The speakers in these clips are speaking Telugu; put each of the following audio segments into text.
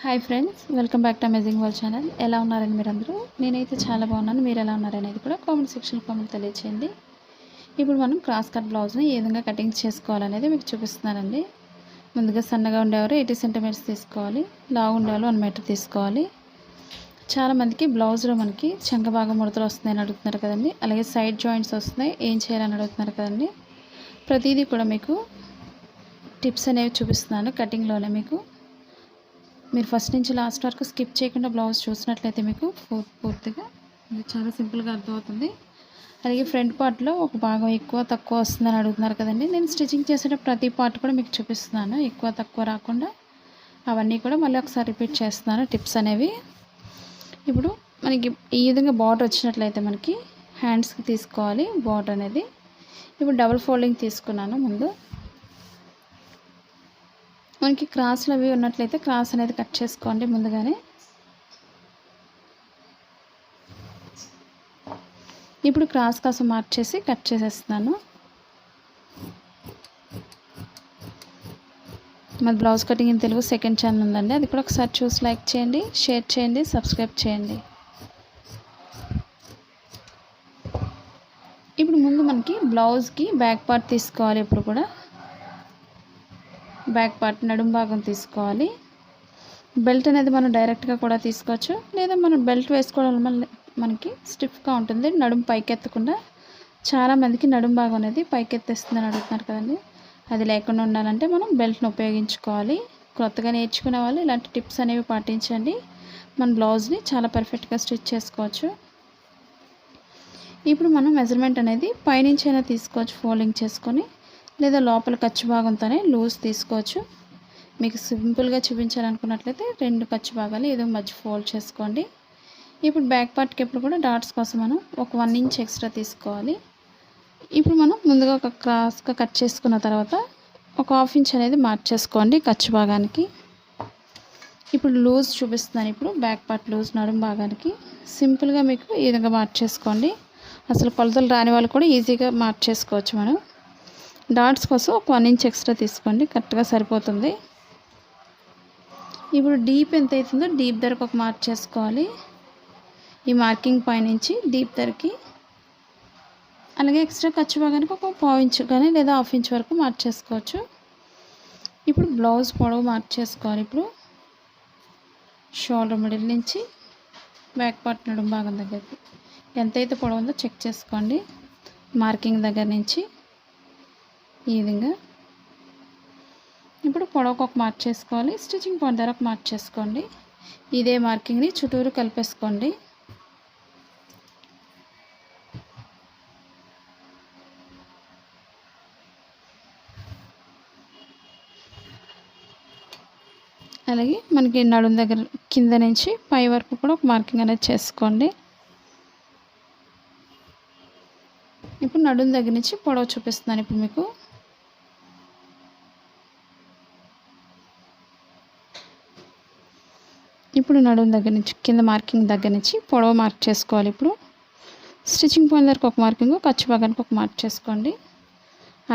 Hi friends, welcome back to amazing world channel. ఎలా ఉన్నారని మీరందరూ? నేనైతే చాలా బాగున్నాను. మీరు ఎలా ఉన్నారనేది కూడా కామెంట్ సెక్షన్లో కామెంట్ తెలియచేయండి. ఇప్పుడు మనం క్రాస్ కట్ బ్లౌజ్ని ఏ విధంగా కటింగ్ చేసుకోవాలనేది మీకు చూపిస్తున్నానండి. ముందుగా సన్నగా ఉండేవారు 80 సెంటీమీటర్స్ తీసుకోవాలి, లావు ఉండేవాళ్ళు 1 మీటర్ తీసుకోవాలి. చాలామందికి బ్లౌజ్లో మనకి చంక భాగం ముడతలు వస్తున్నాయని అడుగుతున్నారు కదండి, అలాగే సైడ్ జాయింట్స్ వస్తున్నాయి, ఏం చేయాలని అడుగుతున్నారు కదండి. ప్రతిదీ కూడా మీకు టిప్స్ అనేవి చూపిస్తున్నాను కటింగ్లోనే. మీరు ఫస్ట్ నుంచి లాస్ట్ వరకు స్కిప్ చేయకుండా బ్లౌజ్ చూసినట్లయితే మీకు పూర్తిగా చాలా సింపుల్గా అర్థమవుతుంది. అలాగే ఫ్రంట్ పార్ట్లో ఒక భాగం ఎక్కువ తక్కువ వస్తుందని అడుగుతున్నారు కదండి. నేను స్టిచ్చింగ్ చేసేటప్పుడు ప్రతి పార్ట్ కూడా మీకు చూపిస్తున్నాను, ఎక్కువ తక్కువ రాకుండా అవన్నీ కూడా మళ్ళీ ఒకసారి రిపీట్ చేస్తున్నాను టిప్స్ అనేవి. ఇప్పుడు మనకి ఈ విధంగా బార్డర్ వచ్చినట్లయితే మనకి హ్యాండ్స్కి తీసుకోవాలి బార్డర్ అనేది. ఇప్పుడు డబుల్ ఫోల్డింగ్ తీసుకున్నాను. ముందు మనకి క్రాస్లు అవి ఉన్నట్లయితే క్రాస్ అనేది కట్ చేసుకోండి ముందుగానే. ఇప్పుడు క్రాస్ కోసం మార్క్ చేసి కట్ చేసేస్తున్నాను. మన blouse cutting in Telugu second channel ఉందండి, అది కూడా ఒకసారి చూసి లైక్ చేయండి, షేర్ చేయండి, సబ్స్క్రైబ్ చేయండి. ఇప్పుడు ముందు మనకి బ్లౌజ్కి బ్యాక్ పార్ట్ తీసుకోవాలి. ఇప్పుడు కూడా బ్యాక్ పార్ట్ నడుం భాగం తీసుకోవాలి. బెల్ట్ అనేది మనం డైరెక్ట్గా కూడా తీసుకోవచ్చు, లేదా మనం బెల్ట్ వేసుకోవడం వల్ల మనకి స్టిఫ్గా ఉంటుంది, నడుం పైకెత్తకుండా. చాలామందికి నడుం భాగం అనేది పైకెత్తేస్తుందని అడుగుతున్నారు కదండి, అది లేకుండా ఉండాలంటే మనం బెల్ట్ని ఉపయోగించుకోవాలి. కొత్తగా నేర్చుకునే వాళ్ళు ఇలాంటి టిప్స్ అనేవి పాటించండి, మన బ్లౌజ్ని చాలా పర్ఫెక్ట్గా స్టిచ్ చేసుకోవచ్చు. ఇప్పుడు మనం మెజర్మెంట్ అనేది పైనుంచి అయినా తీసుకోవచ్చు ఫోల్డింగ్ చేసుకొని, లేదా లోపల ఖర్చు భాగంతోనే లూజ్ తీసుకోవచ్చు. మీకు సింపుల్గా చూపించాలనుకున్నట్లయితే 2 ఖర్చు భాగాలు ఏదో మధ్య ఫోల్డ్ చేసుకోండి. ఇప్పుడు బ్యాక్ పార్ట్కి ఎప్పుడు కూడా డాట్స్ కోసం మనం ఒక 1 ఇంచ్ ఎక్స్ట్రా తీసుకోవాలి. ఇప్పుడు మనం ముందుగా ఒక క్రాస్గా కట్ చేసుకున్న తర్వాత ఒక 1/2 ఇంచ్ అనేది మార్చేసుకోండి ఖర్చు భాగానికి. ఇప్పుడు లూజ్ చూపిస్తున్నాను. ఇప్పుడు బ్యాక్ పార్ట్ లూజ్ నడుం భాగానికి సింపుల్గా మీకు ఈ విధంగా మార్చేసుకోండి. అసలు కొలతలు రాని వాళ్ళు కూడా ఈజీగా మార్చేసుకోవచ్చు. మనం డాట్స్ కోసం ఒక 1 ఇంచ్ ఎక్స్ట్రా తీసుకోండి, కరెక్ట్గా సరిపోతుంది. ఇప్పుడు డీప్ ఎంత అవుతుందో డీప్ ధరకు ఒక మార్క్ చేసుకోవాలి. ఈ మార్కింగ్ పైనుంచి డీప్ ధరకి, అలాగే ఎక్స్ట్రా ఖర్చు భాగానికి ఒక 1/4 ఇంచ్ కానీ లేదా 1/2 ఇంచ్ వరకు మార్క్ చేసుకోవచ్చు. ఇప్పుడు బ్లౌజ్ పొడవు మార్క్ చేసుకోవాలి. ఇప్పుడు షోల్డర్ మిడిల్ నుంచి బ్యాక్ పార్ట్ నడుం భాగం దగ్గరికి ఎంతైతే పొడవు ఉందో చెక్ చేసుకోండి. మార్కింగ్ దగ్గర నుంచి ఈ విధంగా ఇప్పుడు పొడవుకు ఒక మార్క్ చేసుకోవాలి, స్టిచ్చింగ్ పాయింట్ దగ్గర ఒక మార్క్ చేసుకోండి. ఇదే మార్కింగ్ని చుట్టూరు కలిపేసుకోండి. అలాగే మనకి నడుం దగ్గర కింద నుంచి పై వరకు కూడా ఒక మార్కింగ్ అనేది చేసుకోండి. ఇప్పుడు నడుం దగ్గర నుంచి పొడవు చూపిస్తున్నాను. ఇప్పుడు మీకు నడుం దగ్గర నుంచి కింద మార్కింగ్ దగ్గర నుంచి పొడవు మార్క్ చేసుకోవాలి. ఇప్పుడు స్టిచ్చింగ్ పాయింట్ దగ్గరకు ఒక మార్కింగ్, ఖర్చు భాగానికి ఒక మార్క్ చేసుకోండి.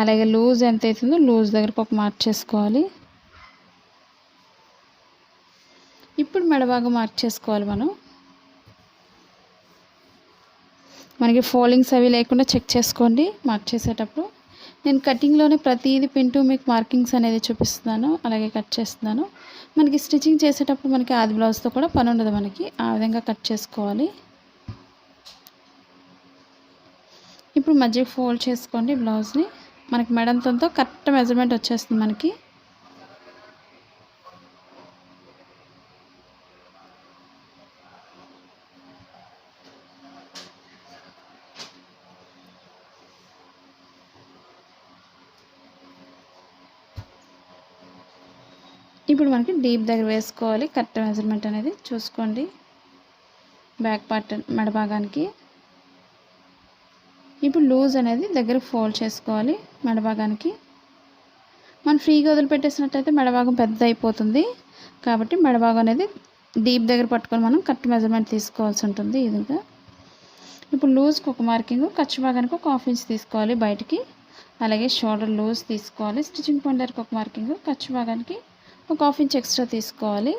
అలాగే లూజ్ ఎంత అవుతుందో లూజ్ దగ్గరకు ఒక మార్క్ చేసుకోవాలి. ఇప్పుడు మెడ భాగం మార్క్ చేసుకోవాలి. మనకి ఫోల్డింగ్స్ అవి లేకుండా చెక్ చేసుకోండి మార్క్ చేసేటప్పుడు. నేను కటింగ్లోనే ప్రతిదీ పింటూ మీకు మార్కింగ్స్ అనేది చూపిస్తున్నాను, అలాగే కట్ చేస్తున్నాను. మనకి స్టిచ్చింగ్ చేసేటప్పుడు మనకి ఆది బ్లౌజ్తో కూడా పని ఉండదు, మనకి ఆ విధంగా కట్ చేసుకోవాలి. ఇప్పుడు మధ్య ఫోల్డ్ చేసుకోండి బ్లౌజ్ని. మనకి మెడంతంతో కరెక్ట్ మెజర్మెంట్ వచ్చేస్తుంది మనకి. ఇప్పుడు మనకి డీప్ దగ్గర వేసుకోవాలి, కరెక్ట్ మెజర్మెంట్ అనేది చూసుకోండి. బ్యాక్ పార్ట్ మెడ భాగానికి ఇప్పుడు లూజ్ అనేది దగ్గర ఫోల్డ్ చేసుకోవాలి. మెడ భాగానికి మనం ఫ్రీగా వదిలిపెట్టేసినట్టయితే మెడ భాగం పెద్ద అయిపోతుంది, కాబట్టి మెడ భాగం అనేది డీప్ దగ్గర పట్టుకొని మనం కరెక్ట్ మెజర్మెంట్ తీసుకోవాల్సి ఉంటుంది. ఈ విధంగా ఇప్పుడు లూజ్కి ఒక మార్కింగ్, ఖర్చు భాగానికి ఒక 1/2 ఇంచ్ తీసుకోవాలి బయటికి. అలాగే షోల్డర్ లూజ్ తీసుకోవాలి. స్టిచ్చింగ్ పాయింట్ దగ్గరకు ఒక మార్కింగ్, ఖర్చు భాగానికి ఒక 1/2 ఇంచ్ ఎక్స్ట్రా తీసుకోవాలి.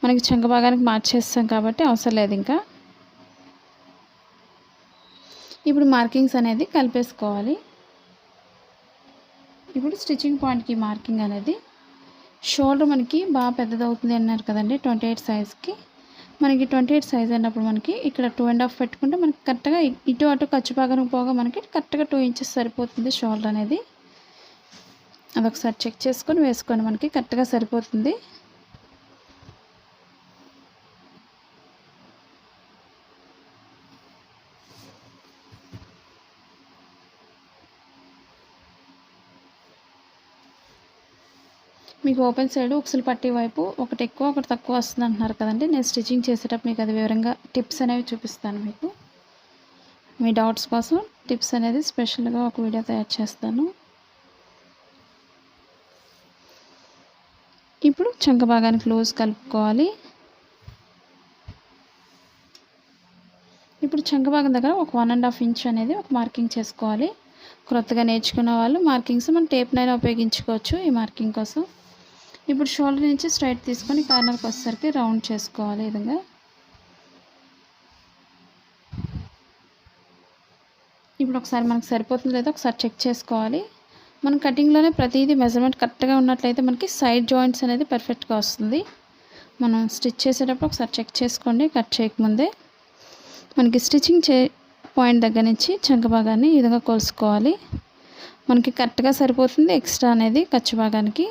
మనకి చంక భాగానికి మార్చేస్తాం కాబట్టి అవసరం లేదు ఇంకా. ఇప్పుడు మార్కింగ్స్ అనేది కలిపేసుకోవాలి. ఇప్పుడు స్టిచ్చింగ్ పాయింట్కి మార్కింగ్ అనేది షోల్డర్ మనకి బాగా పెద్దదవుతుంది అన్నారు కదండి 28 సైజ్కి. మనకి 28 సైజ్ అన్నప్పుడు మనకి ఇక్కడ 2.5 పెట్టుకుంటే మనకి కరెక్ట్గా ఇటు అటు ఖర్చు భాగానికి పోగా మనకి కరెక్ట్గా 2 ఇంచెస్ సరిపోతుంది షోల్డర్ అనేది. అదొకసారి చెక్ చేసుకొని వేసుకొని మనకి కరెక్ట్గా సరిపోతుంది. మీకు ఓపెన్ సైడ్ ఉక్సులు పట్టీ వైపు ఒకటి ఎక్కువ ఒకటి తక్కువ వస్తుంది అంటున్నారు కదండి. నేను స్టిచ్చింగ్ చేసేటప్పుడు మీకు అది వివరంగా టిప్స్ అనేవి చూపిస్తాను. మీకు మీ డౌట్స్ కోసం టిప్స్ అనేది స్పెషల్గా ఒక వీడియో తయారు చేస్తాను. ఇప్పుడు చంక భాగానికి లూజ్ కలుపుకోవాలి. ఇప్పుడు చంక భాగం దగ్గర ఒక 1.5 ఇంచ్ అనేది ఒక మార్కింగ్ చేసుకోవాలి. కొత్తగా నేర్చుకున్న వాళ్ళు మార్కింగ్స్ మనం టేప్నైనా ఉపయోగించుకోవచ్చు ఈ మార్కింగ్ కోసం. ఇప్పుడు షోల్డర్ నుంచి స్ట్రైట్ తీసుకొని కార్నర్కి వచ్చేసరికి రౌండ్ చేసుకోవాలి. ఈ విధంగా ఇప్పుడు ఒకసారి మనకు సరిపోతుంది లేదో ఒకసారి చెక్ చేసుకోవాలి. మనం కటింగ్లోనే ప్రతిదీ మెజర్మెంట్ కరెక్ట్గా ఉన్నట్లయితే మనకి సైడ్ జాయింట్స్ అనేది పర్ఫెక్ట్గా వస్తుంది. మనం స్టిచ్ చేసేటప్పుడు ఒకసారి చెక్ చేసుకోండి. కట్ చేయకముందే మనకి స్టిచ్చింగ్ పాయింట్ దగ్గర నుంచి చంక భాగాన్ని ఈ విధంగా కొలుసుకోవాలి. మనకి కరెక్ట్గా సరిపోతుంది. ఎక్స్ట్రా అనేది ఖర్చు భాగానికి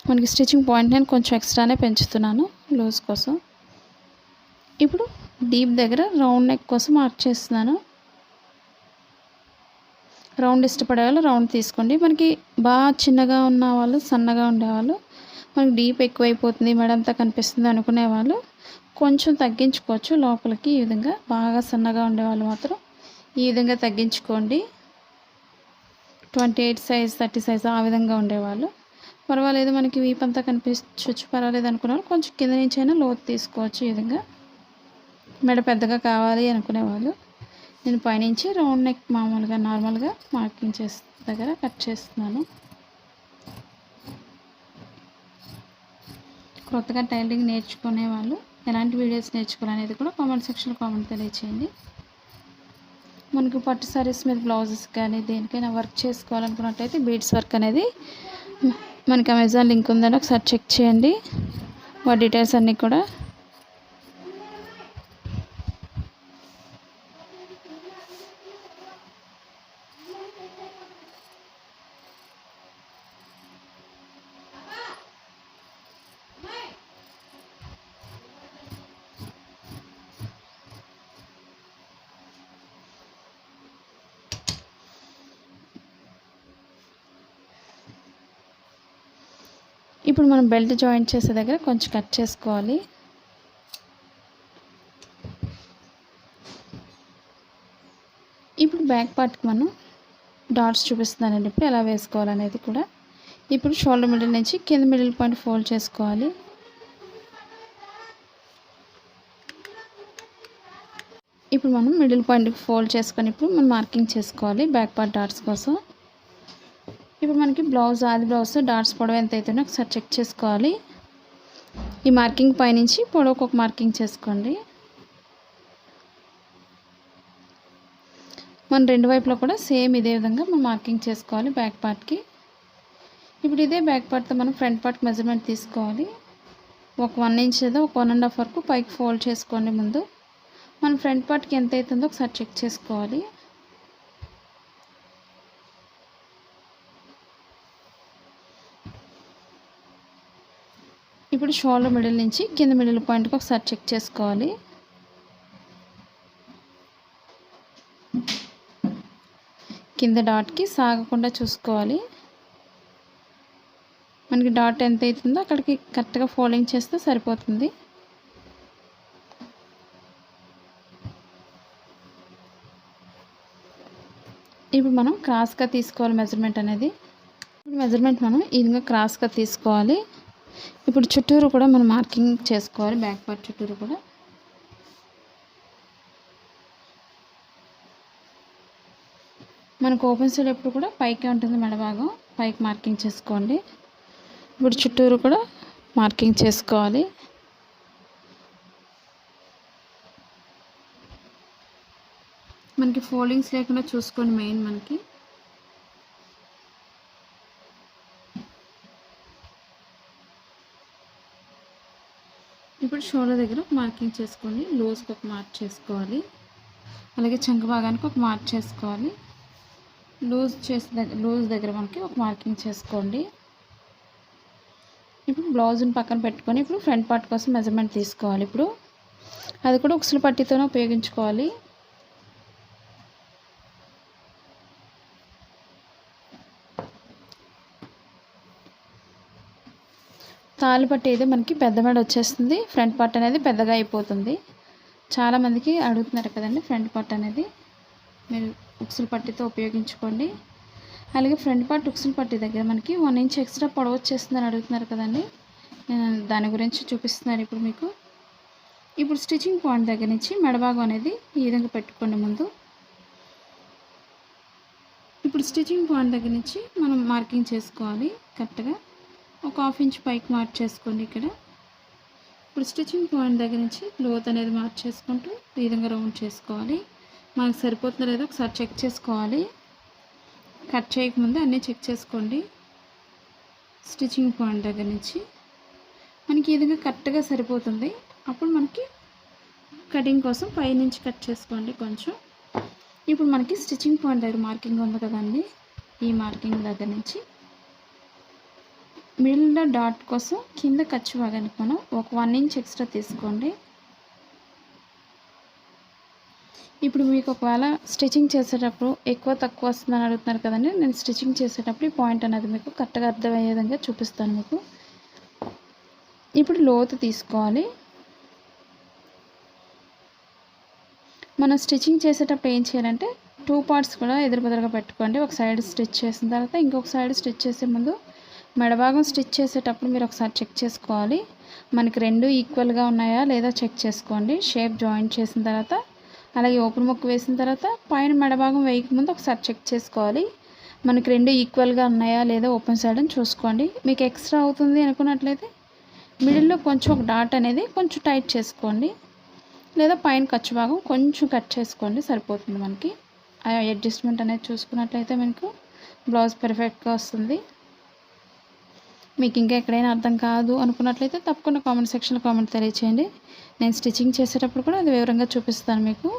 మనకి స్టిచ్చింగ్ పాయింట్ నేను కొంచెం ఎక్స్ట్రానే పెంచుతున్నాను లూజ్ కోసం. ఇప్పుడు డీప్ దగ్గర రౌండ్ నెక్ కోసం మార్క్ చేస్తున్నాను. రౌండ్ ఇష్టపడే వాళ్ళు రౌండ్ తీసుకోండి. మనకి బాగా చిన్నగా ఉన్న వాళ్ళు, సన్నగా ఉండేవాళ్ళు, మనకి డీప్ ఎక్కువైపోతుంది మెడంతా కనిపిస్తుంది అనుకునే వాళ్ళు కొంచెం తగ్గించుకోవచ్చు లోపలికి. ఈ విధంగా బాగా సన్నగా ఉండేవాళ్ళు మాత్రం ఈ విధంగా తగ్గించుకోండి. 28 సైజ్ 30 సైజ్ ఆ విధంగా ఉండేవాళ్ళు పర్వాలేదు. మనకి వీపంతా కనిపించవచ్చు పర్వాలేదు అనుకునే వాళ్ళు కొంచెం కింద నుంచి అయినా లోతు తీసుకోవచ్చు. ఈ విధంగా మెడ పెద్దగా కావాలి అనుకునేవాళ్ళు నేను పైనుంచి రౌండ్ నెక్ మామూలుగా నార్మల్గా మార్కింగ్ దగ్గర కట్ చేస్తున్నాను. కొత్తగా టైలరింగ్ నేర్చుకునే వాళ్ళు ఎలాంటి వీడియోస్ నేర్చుకోవాలనేది కూడా కామెంట్ సెక్షన్లో కామెంట్ తెలియచేయండి. మనకు పట్టు సారీస్ మీద బ్లౌజెస్ కానీ దేనికైనా వర్క్ చేసుకోవాలనుకున్నట్టయితే బీడ్స్ వర్క్ అనేది మనకి అమెజాన్ లింక్ ఉందని ఒకసారి చెక్ చేయండి. వాటి డీటెయిల్స్ అన్నీ కూడా. ఇప్పుడు మనం బెల్ట్ జాయింట్ చేసే దగ్గర కొంచెం కట్ చేసుకోవాలి. ఇప్పుడు బ్యాక్ పార్ట్కి మనం డాట్స్ చూపిస్తున్నానండి ఇప్పుడు ఎలా వేసుకోవాలనేది కూడా. ఇప్పుడు షోల్డర్ మిడిల్ నుంచి కింద మిడిల్ పాయింట్ ఫోల్డ్ చేసుకోవాలి. ఇప్పుడు మనం మిడిల్ పాయింట్కి ఫోల్డ్ చేసుకొని ఇప్పుడు మనం మార్కింగ్ చేసుకోవాలి బ్యాక్ పార్ట్ డాట్స్ కోసం. ఇప్పుడు మనకి ఆది బ్లౌజ్ డాట్స్ పొడవు ఎంత అవుతుందో ఒకసారి చెక్ చేసుకోవాలి. ఈ మార్కింగ్ పైనుంచి పొడవుకు ఒక మార్కింగ్ చేసుకోండి. మన రెండు వైపులో కూడా సేమ్ ఇదే విధంగా మనం మార్కింగ్ చేసుకోవాలి బ్యాక్ పార్ట్కి. ఇప్పుడు ఇదే బ్యాక్ పార్ట్తో మనం ఫ్రంట్ పార్ట్ మెజర్మెంట్ తీసుకోవాలి. ఒక 1 ఇంచ్ లేదా ఒక 1.5 వరకు పైకి ఫోల్డ్ చేసుకోండి. ముందు మన ఫ్రంట్ పార్ట్కి ఎంత అవుతుందో ఒకసారి చెక్ చేసుకోవాలి. ఇప్పుడు షోల్డర్ మిడిల్ నుంచి కింద మిడిల్ పాయింట్కి ఒకసారి చెక్ చేసుకోవాలి. కింద డాట్కి సాగకుండా చూసుకోవాలి. మనకి డాట్ ఎంత అవుతుందో అక్కడికి కరెక్ట్గా ఫోల్డింగ్ చేస్తే సరిపోతుంది. ఇప్పుడు మనం క్రాస్గా తీసుకోవాలి మెజర్మెంట్ అనేది. ఇప్పుడు మెజర్మెంట్ మనం ఈ విధంగా క్రాస్గా తీసుకోవాలి. ఇప్పుడు చుట్టూరు కూడా మనం మార్కింగ్ చేసుకోవాలి బ్యాక్ పార్ట్ చుట్టూరు కూడా. మనకు ఓపెన్ సైడ్ ఎప్పుడు కూడా పైకే ఉంటుంది మెడ భాగం, పైకి మార్కింగ్ చేసుకోండి. ఇప్పుడు చుట్టూరు కూడా మార్కింగ్ చేసుకోవాలి. మనకి ఫోల్డింగ్స్ లేకుండా చూసుకోండి మెయిన్ మనకి. ఇప్పుడు షోల్డర్ దగ్గర ఒక మార్కింగ్ చేసుకోండి. లూజ్కి ఒక మార్క్ చేసుకోవాలి. అలాగే చంక భాగానికి ఒక మార్క్ చేసుకోవాలి. లూజ్ దగ్గర మనకి ఒక మార్కింగ్ చేసుకోండి. ఇప్పుడు బ్లౌజ్ని పక్కన పెట్టుకొని ఇప్పుడు ఫ్రంట్ పార్ట్ కోసం మెజర్మెంట్ తీసుకోవాలి. ఇప్పుడు అది కూడా ఉక్సుల పట్టీతోనే ఉపయోగించుకోవాలి. తాళ్ళు పట్టి అయితే మనకి పెద్ద మెడ వచ్చేస్తుంది, ఫ్రంట్ పార్ట్ అనేది పెద్దగా అయిపోతుంది. చాలామందికి అడుగుతున్నారు కదండి ఫ్రంట్ పార్ట్ అనేది మీరు ఉక్సుల పట్టీతో ఉపయోగించుకోండి. అలాగే ఫ్రంట్ పార్ట్ ఉక్సుల పట్టీ దగ్గర మనకి 1 ఇంచ్ ఎక్స్ట్రా పొడవు వచ్చేస్తుందని అడుగుతున్నారు కదండి. నేను దాని గురించి చూపిస్తున్నాను ఇప్పుడు మీకు. ఇప్పుడు స్టిచ్చింగ్ పాయింట్ దగ్గర నుంచి మెడభాగం అనేది ఈ విధంగా పెట్టుకోండి ముందు. ఇప్పుడు స్టిచ్చింగ్ పాయింట్ దగ్గర నుంచి మనం మార్కింగ్ చేసుకోవాలి. కరెక్ట్గా ఒక 1/2 ఇంచ్ పైకి మార్క్ చేసుకోండి ఇక్కడ. ఇప్పుడు స్టిచ్చింగ్ పాయింట్ దగ్గర నుంచి లోత్ అనేది మార్క్ చేసుకుంటూ ఈ విధంగా రౌండ్ చేసుకోవాలి. మనకు సరిపోతుందో లేదో ఒకసారి చెక్ చేసుకోవాలి. కట్ చేయకముందు అన్నీ చెక్ చేసుకోండి. స్టిచ్చింగ్ పాయింట్ దగ్గర నుంచి మనకి ఈ విధంగా కరెక్ట్గా సరిపోతుంది. అప్పుడు మనకి కటింగ్ కోసం పైనుంచి కట్ చేసుకోండి కొంచెం. ఇప్పుడు మనకి స్టిచ్చింగ్ పాయింట్ దగ్గర మార్కింగ్ ఉంది కదండి, ఈ మార్కింగ్ దగ్గర నుంచి మిడిల్లో డాట్ కోసం కింద ఖర్చు భాగానికి మనం ఒక 1 ఇంచ్ ఎక్స్ట్రా తీసుకోండి. ఇప్పుడు మీకు ఒకవేళ స్టిచ్చింగ్ చేసేటప్పుడు ఎక్కువ తక్కువ వస్తుందని అడుగుతున్నారు కదండి. నేను స్టిచ్చింగ్ చేసేటప్పుడు ఈ పాయింట్ అనేది మీకు కరెక్ట్గా అర్థమయ్యే విధంగా చూపిస్తాను మీకు. ఇప్పుడు లోతు తీసుకోవాలి. మనం స్టిచ్చింగ్ చేసేటప్పుడు ఏం చేయాలంటే 2 పార్ట్స్ కూడా ఎదురుబెదురుగా పెట్టుకోండి. ఒక సైడ్ స్టిచ్ చేసిన తర్వాత ఇంకొక సైడ్ స్టిచ్ చేసే ముందు మెడభాగం స్టిచ్ చేసేటప్పుడు మీరు ఒకసారి చెక్ చేసుకోవాలి. మనకి 2 ఈక్వల్గా ఉన్నాయా లేదా చెక్ చేసుకోండి. షేప్ జాయింట్ చేసిన తర్వాత అలాగే ఓపెన్ ముక్క వేసిన తర్వాత పైన మెడభాగం వేయకముందు ఒకసారి చెక్ చేసుకోవాలి. మనకి 2 ఈక్వల్గా ఉన్నాయా లేదా ఓపెన్ సైడ్ అని చూసుకోండి. మీకు ఎక్స్ట్రా అవుతుంది అనుకున్నట్లయితే మిడిల్లో కొంచెం ఒక డాట్ అనేది కొంచెం టైట్ చేసుకోండి, లేదా పైన ఖర్చు భాగం కొంచెం కట్ చేసుకోండి, సరిపోతుంది. మనకి ఆ అడ్జస్ట్మెంట్ అనేది చూసుకున్నట్లయితే మనకు బ్లౌజ్ పర్ఫెక్ట్గా వస్తుంది. మీకు ఇంకా ఎక్కడైనా అర్థం కాదు అనుకున్నట్లయితే తప్పకుండా కామెంట్ సెక్షన్లో కామెంట్ తెలియచేయండి. నేను స్టిచ్చింగ్ చేసేటప్పుడు కూడా అది వివరంగా చూపిస్తాను మీకు.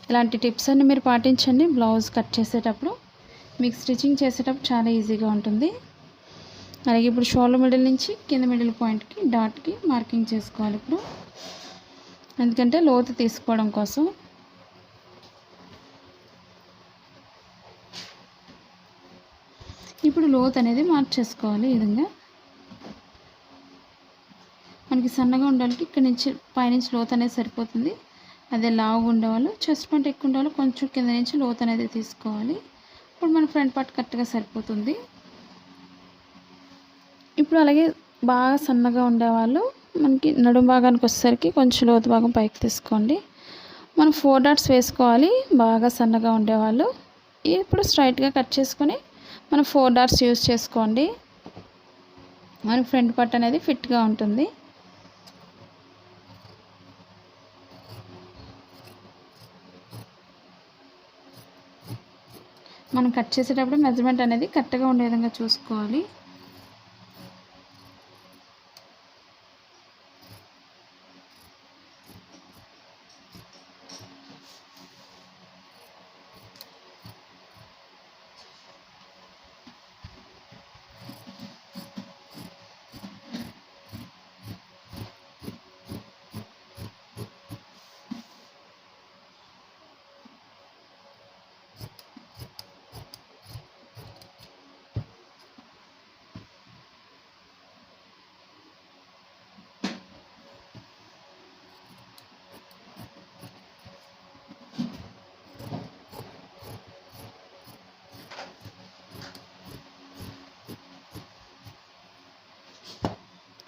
ఇలాంటి టిప్స్ అన్ని మీరు పాటించండి. బ్లౌజ్ కట్ చేసేటప్పుడు మీకు స్టిచ్చింగ్ చేసేటప్పుడు చాలా ఈజీగా ఉంటుంది. అలాగే ఇప్పుడు షోల్డర్ మిడిల్ నుంచి కింద మిడిల్ పాయింట్కి డాట్కి మార్కింగ్ చేసుకోవాలి ఇప్పుడు, ఎందుకంటే లోతు తీసుకోవడం కోసం. ఇప్పుడు లోతు అనేది మార్క్ చేసుకోవాలి. ఈ విధంగా మనకి సన్నగా ఉండాలంటే ఇక్కడ నుంచి పైనుంచి లోతు అనేది సరిపోతుంది. అదే లావుగా ఉండేవాళ్ళు చెస్ట్ పాయింట్ ఎక్కువ ఉండేవాళ్ళు కొంచెం కింద నుంచి లోతు అనేది తీసుకోవాలి. ఇప్పుడు మన ఫ్రంట్ పార్ట్ కరెక్ట్గా సరిపోతుంది. ఇప్పుడు అలాగే బాగా సన్నగా ఉండేవాళ్ళు మనకి నడుము భాగానికి వచ్చేసరికి కొంచెం లోతు భాగం పైకి తీసుకోండి. మనం 4 డాట్స్ వేసుకోవాలి. బాగా సన్నగా ఉండేవాళ్ళు ఇప్పుడు స్ట్రైట్గా కట్ చేసుకొని మనం 4 డాట్స్ యూజ్ చేసుకోండి. మనకి ఫ్రంట్ పార్ట్ అనేది ఫిట్గా ఉంటుంది. మనం కట్ చేసేటప్పుడు మెజర్మెంట్ అనేది కరెక్ట్గా ఉండే విధంగా చూసుకోవాలి.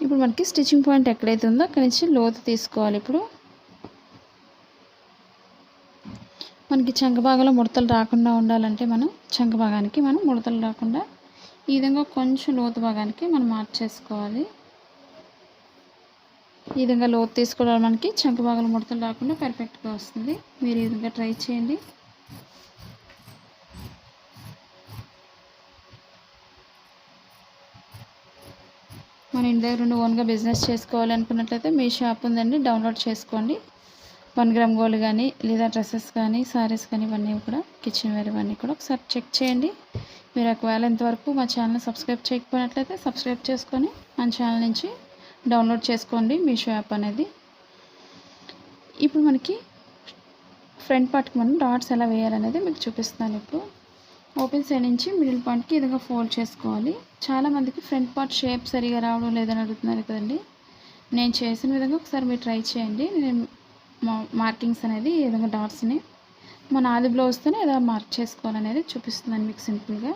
ఇప్పుడు మనకి స్టిచ్చింగ్ పాయింట్ ఎక్కడైతే ఉందో అక్కడి నుంచి లోతు తీసుకోవాలి. ఇప్పుడు మనకి చంక భాగంలో ముడతలు రాకుండా ఉండాలంటే మనం చంక భాగానికి మనం ముడతలు రాకుండా ఈ విధంగా కొంచెం లోతు భాగానికి మనం మార్చేసుకోవాలి. ఈ విధంగా లోతు తీసుకోవడం మనకి చంక భాగాలు ముడతలు రాకుండా పర్ఫెక్ట్గా వస్తుంది. మీరు ఈ విధంగా ట్రై చేయండి. మన ఇంటి దగ్గర నుండి ఓన్గా బిజినెస్ చేసుకోవాలి అనుకున్నట్లయితే మీ షాప్ ఉందండి, డౌన్లోడ్ చేసుకోండి. 1 గ్రామ్ గోల్డ్ కానీ లేదా డ్రెస్సెస్ కానీ సారీస్ కానీ ఇవన్నీ కూడా కిచెన్ వేర్ ఇవన్నీ కూడా ఒకసారి చెక్ చేయండి. మీరు ఒకవేళ ఇంతవరకు మా ఛానల్ సబ్స్క్రైబ్ చేయకపోయినట్లయితే సబ్స్క్రైబ్ చేసుకొని మన ఛానల్ నుంచి డౌన్లోడ్ చేసుకోండి మీషో యాప్ అనేది. ఇప్పుడు మనకి ఫ్రంట్ పార్ట్కి మనం డాట్స్ ఎలా వేయాలనేది మీకు చూపిస్తాను. ఇప్పుడు ఓపెన్ సైడ్ నుంచి మిడిల్ పార్ట్కి ఇదిగా ఫోల్డ్ చేసుకోవాలి. చాలామందికి ఫ్రంట్ పార్ట్ షేప్ సరిగా రావడం లేదని అడుగుతున్నారు కదండి. నేను చేసిన విధంగా ఒకసారి మీరు ట్రై చేయండి. నేను మార్కింగ్స్ అనేది ఈ విధంగా డాట్స్ని మన ఆది బ్లౌజ్తోనే ఎలా మార్క్ చేసుకోవాలనేది చూపిస్తున్నాను మీకు సింపుల్గా.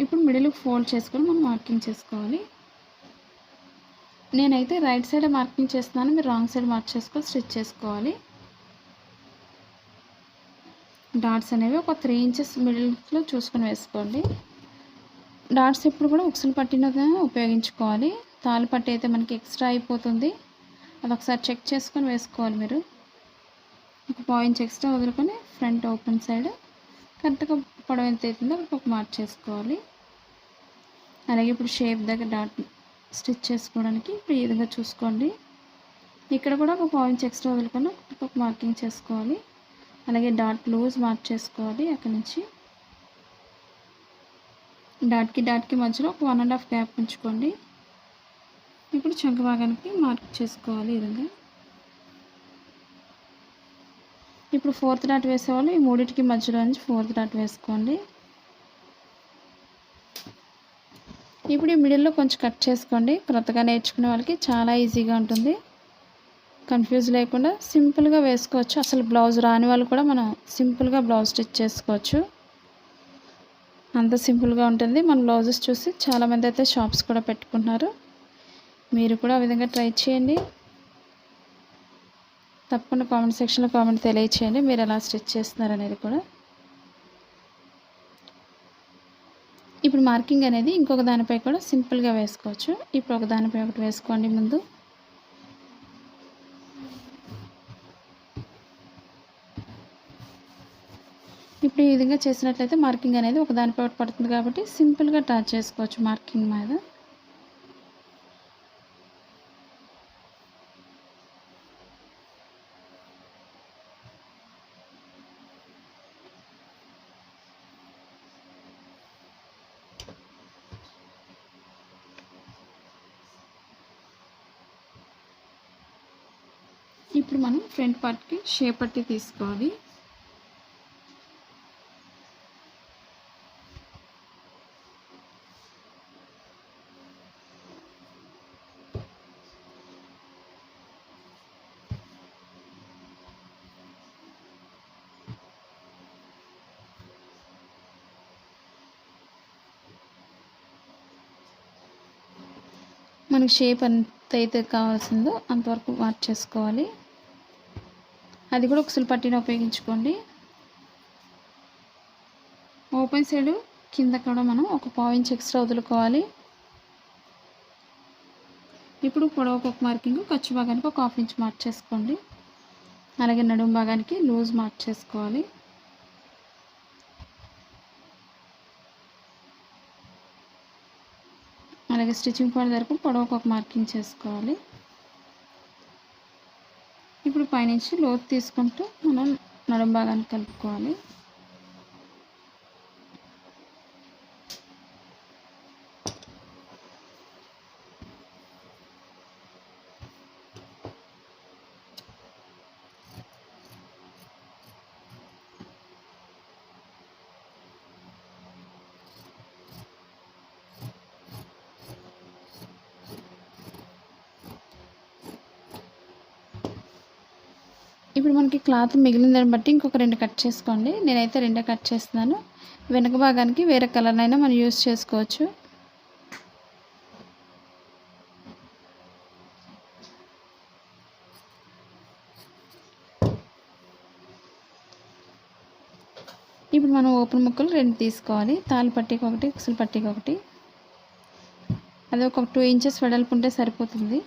ఇప్పుడు మిడిల్కి ఫోల్డ్ చేసుకొని మనం మార్కింగ్ చేసుకోవాలి. నేనైతే రైట్ సైడ్ మార్కింగ్ చేస్తున్నాను, మీరు రాంగ్ సైడ్ మార్క్ చేసుకొని స్టిచ్ చేసుకోవాలి. డాట్స్ అనేవి ఒక 3 ఇంచెస్ మిడిల్లో చూసుకొని వేసుకోండి. డాట్స్ ఎప్పుడు కూడా ఉక్సులు పట్టినగా ఉపయోగించుకోవాలి. తాళ్ళు పట్టి అయితే మనకి ఎక్స్ట్రా అయిపోతుంది, అది ఒకసారి చెక్ చేసుకొని వేసుకోవాలి. మీరు ఒక పాయింట్ ఎక్స్ట్రా వదులుకొని ఫ్రంట్ ఓపెన్ సైడ్ కరెక్ట్గా పొడవు ఎంత అవుతుందో ఒక మార్క్ చేసుకోవాలి. అలాగే ఇప్పుడు షేప్ దగ్గర డాట్ స్టిచ్ చేసుకోవడానికి ఇప్పుడు ఈ విధంగా చూసుకోండి. ఇక్కడ కూడా ఒక పాయింట్ ఎక్స్ట్రా వదులుకొని ఒక మార్కింగ్ చేసుకోవాలి. అలాగే డాట్ లూజ్ మార్క్ చేసుకోవాలి. అక్కడి నుంచి డాట్కి మధ్యలో ఒక 1.5 గ్యాప్ ఉంచుకోండి. ఇప్పుడు చంక భాగానికి మార్క్ చేసుకోవాలి ఈ విధంగా. ఇప్పుడు 4th డాట్ వేసేవాళ్ళు ఈ మూడింటికి మధ్యలో నుంచి 4th డాట్ వేసుకోండి. ఇప్పుడు ఈ మిడిల్లో కొంచెం కట్ చేసుకోండి. కొత్తగా నేర్చుకునే వాళ్ళకి చాలా ఈజీగా ఉంటుంది, కన్ఫ్యూజ్ లేకుండా సింపుల్గా వేసుకోవచ్చు. అసలు బ్లౌజ్ రాని వాళ్ళు కూడా మనం సింపుల్గా బ్లౌజ్ స్టిచ్ చేసుకోవచ్చు, అంత సింపుల్గా ఉంటుంది. మన బ్లౌజెస్ చూసి చాలామంది అయితే షాప్స్ కూడా పెట్టుకుంటున్నారు. మీరు కూడా ఆ విధంగా ట్రై చేయండి. తప్పకుండా కామెంట్ సెక్షన్లో కామెంట్ తెలియచేయండి మీరు ఎలా స్టిచ్ చేస్తున్నారు అనేది కూడా. ఇప్పుడు మార్కింగ్ అనేది ఇంకొక దానిపై కూడా సింపుల్గా వేసుకోవచ్చు. ఇప్పుడు ఒక దానిపై ఒకటి వేసుకోండి ముందు. ఇప్పుడు ఈ విధంగా చేసినట్లయితే మార్కింగ్ అనేది ఒక దానిపై ఒకటి పడుతుంది కాబట్టి సింపుల్గా డ్రా చేసుకోవచ్చు మార్కింగ్ మీద. ఇప్పుడు మనం ఫ్రంట్ పార్ట్కి షేప్ పట్టి తీసుకోవాలి. మనకి షేప్ ఎంత అయితే కావాల్సిందో అంతవరకు మార్క్ చేసుకోవాలి. అది కూడా ఉక్సులు పట్టీని ఉపయోగించుకోండి. ఓపెన్ సైడ్ కింద కూడా మనం ఒక పాయింట్ ఎక్స్ట్రా వదులుకోవాలి. ఇప్పుడు పొడవుకు ఒక మార్కింగ్, ఖర్చు భాగానికి ఒక 1/2 ఇంచ్ మార్క్ చేసుకోండి. అలాగే నడుము భాగానికి లూజ్ మార్క్ చేసుకోవాలి. అలాగే స్టిచ్చింగ్ పాయింట్ వరకు పొడవుకు ఒక మార్కింగ్ చేసుకోవాలి. ఇప్పుడు పైనుంచి లోతు తీసుకుంటూ మనం నడుము భాగాన్ని కలుపుకోవాలి. ఇప్పుడు మనకి క్లాత్ మిగిలిన దాన్ని బట్టి ఇంకొక 2 కట్ చేసుకోండి. నేనైతే 2 కట్ చేస్తున్నాను. వెనక భాగానికి వేరే కలర్నైనా మనం యూజ్ చేసుకోవచ్చు. ఇప్పుడు మనం ఓపెన్ ముక్కలు 2 తీసుకోవాలి. తాళ్ళు పట్టీకి ఒకటి, ఉక్సులు పట్టీకి ఒకటి. అది ఒక 2 ఇంచెస్ వెడల్పు ఉంటే సరిపోతుంది.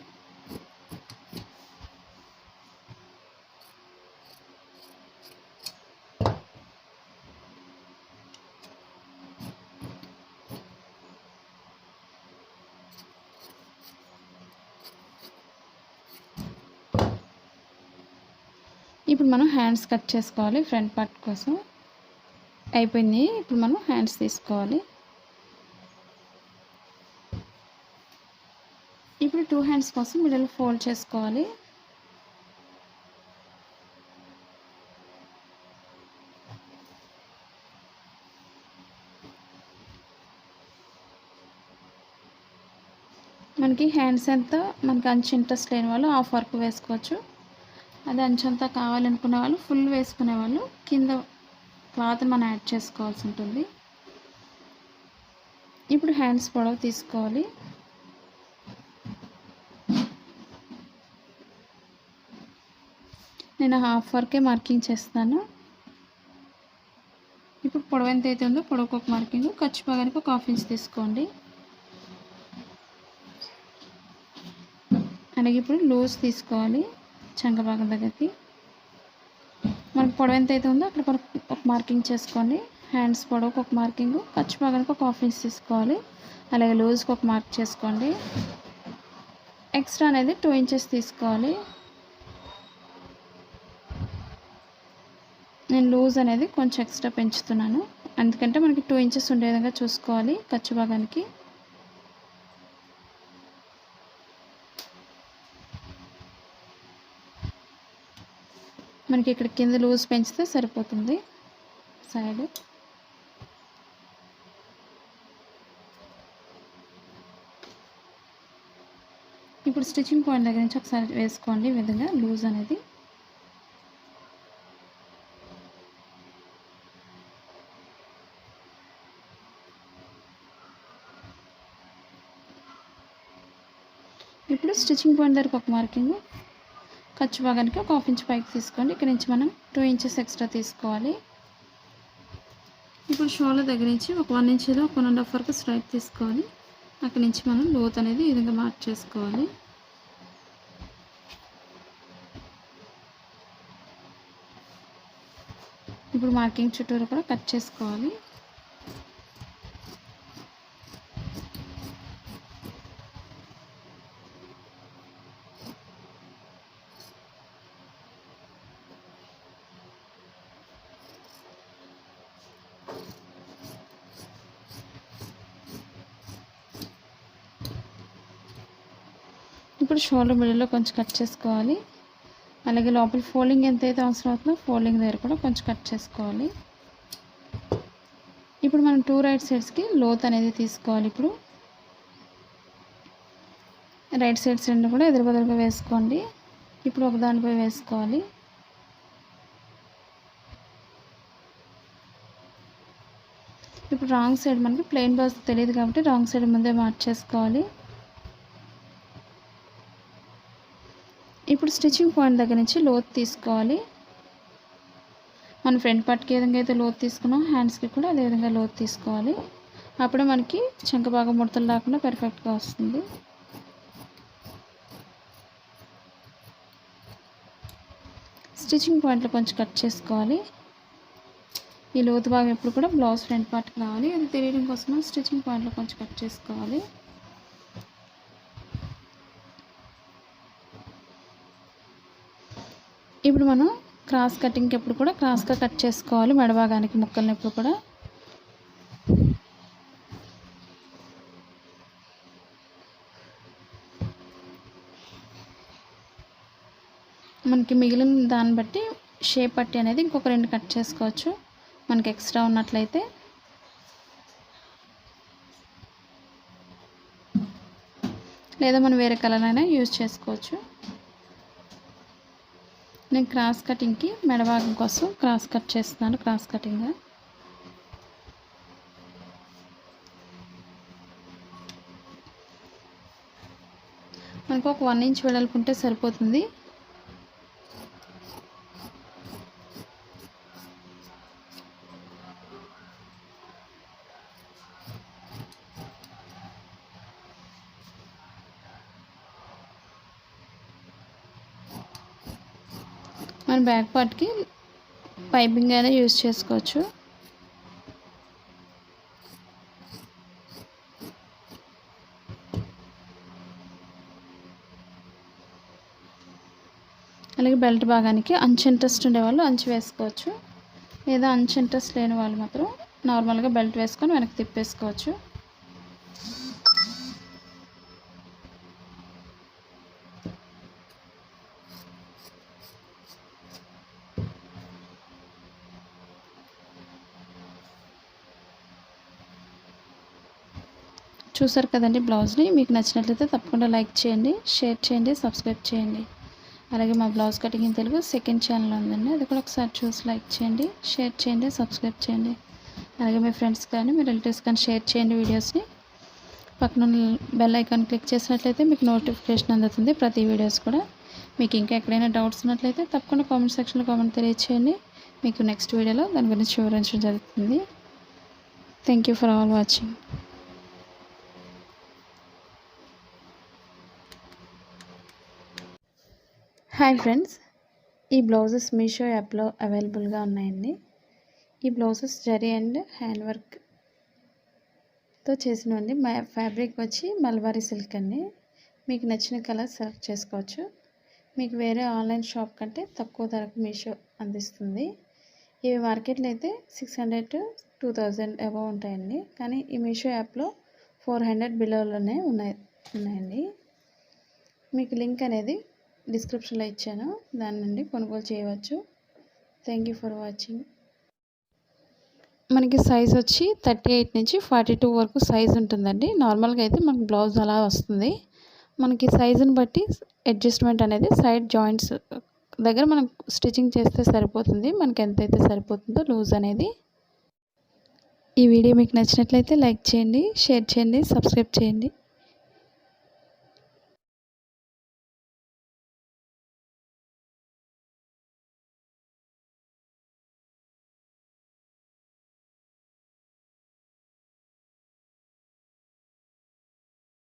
ఇప్పుడు మనం హ్యాండ్స్ కట్ చేసుకోవాలి. ఫ్రంట్ పార్ట్ కోసం అయిపోయింది. ఇప్పుడు మనం హ్యాండ్స్ తీసుకోవాలి. ఇప్పుడు 2 హ్యాండ్స్ కోసం మిడిల్ ఫోల్డ్ చేసుకోవాలి. మనకి హ్యాండ్స్ అంతా మనకి అంచు ఇంట్రెస్ట్ లేని వాళ్ళు హాఫ్ వర్క్ వేసుకోవచ్చు. అది అంచు అంతా కావాలనుకునే వాళ్ళు ఫుల్ వేసుకునే వాళ్ళు కింద క్లాత్ మనం యాడ్ చేసుకోవాల్సి ఉంటుంది. ఇప్పుడు హ్యాండ్స్ పొడవు తీసుకోవాలి. నేను హాఫ్ వర్కే మార్కింగ్ చేస్తాను. ఇప్పుడు పొడవు ఎంత అయితే ఉందో పొడవుకు ఒక మార్కింగ్, ఖర్చు భాగానికి ఒక 1/2 ఇంచ్ తీసుకోండి. అలాగే ఇప్పుడు లూజ్ తీసుకోవాలి. చంక భాగం దగ్గరికి మనకు పొడవు ఎంత అయితే ఉందో అక్కడ ఒక మార్కింగ్ చేసుకోండి. హ్యాండ్స్ పొడవుకు ఒక మార్కింగ్, ఖర్చు భాగానికి ఒక 1/2 ఇంచ్ తీసుకోవాలి. అలాగే లూజ్కి ఒక మార్క్ చేసుకోండి. ఎక్స్ట్రా అనేది 2 ఇంచెస్ తీసుకోవాలి. నేను లూజ్ అనేది కొంచెం ఎక్స్ట్రా పెంచుతున్నాను, ఎందుకంటే మనకి 2 ఇంచెస్ ఉండే విధంగా చూసుకోవాలి ఖర్చు భాగానికి. మనకి ఇక్కడ కింద లూజ్ పెంచితే సరిపోతుంది సైడ్. ఇప్పుడు స్టిచ్చింగ్ పాయింట్ దగ్గర నుంచి ఒకసారి వేసుకోండి ఈ విధంగా లూజ్ అనేది. ఇప్పుడు స్టిచ్చింగ్ పాయింట్ దగ్గరకు ఒక మార్కింగ్, ఖర్చు భాగానికి ఒక 1/2 ఇంచ్ పైకి తీసుకోండి. ఇక్కడ నుంచి మనం 2 ఇంచెస్ ఎక్స్ట్రా తీసుకోవాలి. ఇప్పుడు షోల్డర్ దగ్గర నుంచి ఒక 1 ఇంచ్ లేదా 1.5 వరకు స్ట్రైట్ తీసుకోవాలి. అక్కడి నుంచి మనం లోత్ అనేది ఈ విధంగా మార్క్ చేసుకోవాలి. ఇప్పుడు మార్కింగ్ చుట్టూరు కూడా కట్ చేసుకోవాలి. ఇప్పుడు షోల్డర్ మిడిల్లో కొంచెం కట్ చేసుకోవాలి. అలాగే లోపల ఫోల్డింగ్ ఎంతైతే అవసరం అవుతుందో ఫోల్డింగ్ దగ్గర కూడా కొంచెం కట్ చేసుకోవాలి. ఇప్పుడు మనం 2 రైట్ సైడ్స్కి లోత్ అనేది తీసుకోవాలి. ఇప్పుడు రైట్ సైడ్స్ రెండు కూడా ఎదురుబదులుగా వేసుకోండి. ఇప్పుడు ఒక దానిపై వేసుకోవాలి. ఇప్పుడు రాంగ్ సైడ్ మనకి ప్లెయిన్ బ్లౌజ్ తెలియదు కాబట్టి రాంగ్ సైడ్ ముందే మార్క్ చేసుకోవాలి. ఇప్పుడు స్టిచ్చింగ్ పాయింట్ దగ్గర నుంచి లోత్ తీసుకోవాలి. మన ఫ్రంట్ పార్ట్కి ఏ విధంగా అయితే లోత్ తీసుకున్నాం హ్యాండ్స్కి కూడా అదే విధంగా లోత్ తీసుకోవాలి. అప్పుడే మనకి చంక భాగం ముడతలు రాకుండా పర్ఫెక్ట్గా వస్తుంది. స్టిచ్చింగ్ పాయింట్లో కొంచెం కట్ చేసుకోవాలి. ఈ లోతు భాగం ఎప్పుడు కూడా బ్లౌజ్ ఫ్రంట్ పార్ట్కి రావాలి. అది తెలియడం కోసం స్టిచ్చింగ్ పాయింట్లో కొంచెం కట్ చేసుకోవాలి. ఇప్పుడు మనం క్రాస్ కటింగ్కి ఎప్పుడు కూడా క్రాస్గా కట్ చేసుకోవాలి. మెడ భాగానికి ముక్కల్ని ఎప్పుడు కూడా మనకి మిగిలిన దాన్ని బట్టి షేప్ పట్టి అనేది ఇంకొక 2 కట్ చేసుకోవచ్చు మనకి ఎక్స్ట్రా ఉన్నట్లయితే. లేదా మనం వేరే కలర్ అయినా యూజ్ చేసుకోవచ్చు. నేను క్రాస్ కటింగ్కి మెడభాగం కోసం క్రాస్ కట్ చేస్తున్నాను. క్రాస్ కటింగ్ మనకు ఒక 1 ఇంచ్ వెడల్పు ఉంటే సరిపోతుంది. మన బ్యాక్ పార్ట్కి పైపింగ్ అయినా యూజ్ చేసుకోవచ్చు. అలాగే బెల్ట్ భాగానికి అంచు ఇంట్రెస్ట్ ఉండేవాళ్ళు అంచు వేసుకోవచ్చు, లేదా అంచు ఇంట్రెస్ట్ లేని వాళ్ళు మాత్రం నార్మల్గా బెల్ట్ వేసుకొని వెనక్కి తిప్పేసుకోవచ్చు. చూసారు కదండి బ్లౌజ్ని. మీకు నచ్చినట్లయితే తప్పకుండా లైక్ చేయండి, షేర్ చేయండి, సబ్స్క్రైబ్ చేయండి. అలాగే మా blouse cutting in Telugu second channel ఉందండి, అది కూడా ఒకసారి చూసి లైక్ చేయండి, షేర్ చేయండి, సబ్స్క్రైబ్ చేయండి. అలాగే మీ ఫ్రెండ్స్ కానీ మీ రిలేటివ్స్ కానీ షేర్ చేయండి వీడియోస్ని. పక్కన బెల్ ఐకాన్ క్లిక్ చేసినట్లయితే మీకు నోటిఫికేషన్ అందుతుంది ప్రతి వీడియోస్ కూడా. మీకు ఇంకా ఎక్కడైనా డౌట్స్ ఉన్నట్లయితే తప్పకుండా కామెంట్ సెక్షన్లో కామెంట్ తెలియచేయండి. మీకు నెక్స్ట్ వీడియోలో దాని గురించి వివరించడం జరుగుతుంది. Thank you for all watching. Hi friends, ఈ బ్లౌజెస్ మీషో యాప్లో అవైలబుల్గా ఉన్నాయండి. ఈ బ్లౌజెస్ జరీ అండ్ హ్యాండ్ వర్క్తో చేసినవండి. ఫ్యాబ్రిక్ వచ్చి మల్బారీ సిల్క్ అండి. మీకు నచ్చిన కలర్ సెలెక్ట్ చేసుకోవచ్చు. మీకు వేరే ఆన్లైన్ షాప్ కంటే తక్కువ ధరకు మీషో అందిస్తుంది. ఇవి మార్కెట్లో అయితే 600 to 2000 అబవ్ ఉంటాయండి, కానీ ఈ మీషో యాప్లో 400 బిలోలోనే ఉన్నాయండి. మీకు లింక్ అనేది డిస్క్రిప్షన్లో ఇచ్చాను, దాని నుండి కొనుగోలు చేయవచ్చు. Thank you for watching. మనకి సైజ్ వచ్చి 38 నుంచి 42 వరకు సైజ్ ఉంటుందండి. నార్మల్గా అయితే మనకి బ్లౌజ్ అలా వస్తుంది. మనకి సైజుని బట్టి అడ్జస్ట్మెంట్ అనేది సైడ్ జాయింట్స్ దగ్గర మనం స్టిచ్చింగ్ చేస్తే సరిపోతుంది. మనకి ఎంతైతే సరిపోతుందో లూజ్ అనేది. ఈ వీడియో మీకు నచ్చినట్లయితే లైక్ చేయండి, షేర్ చేయండి, సబ్స్క్రైబ్ చేయండి.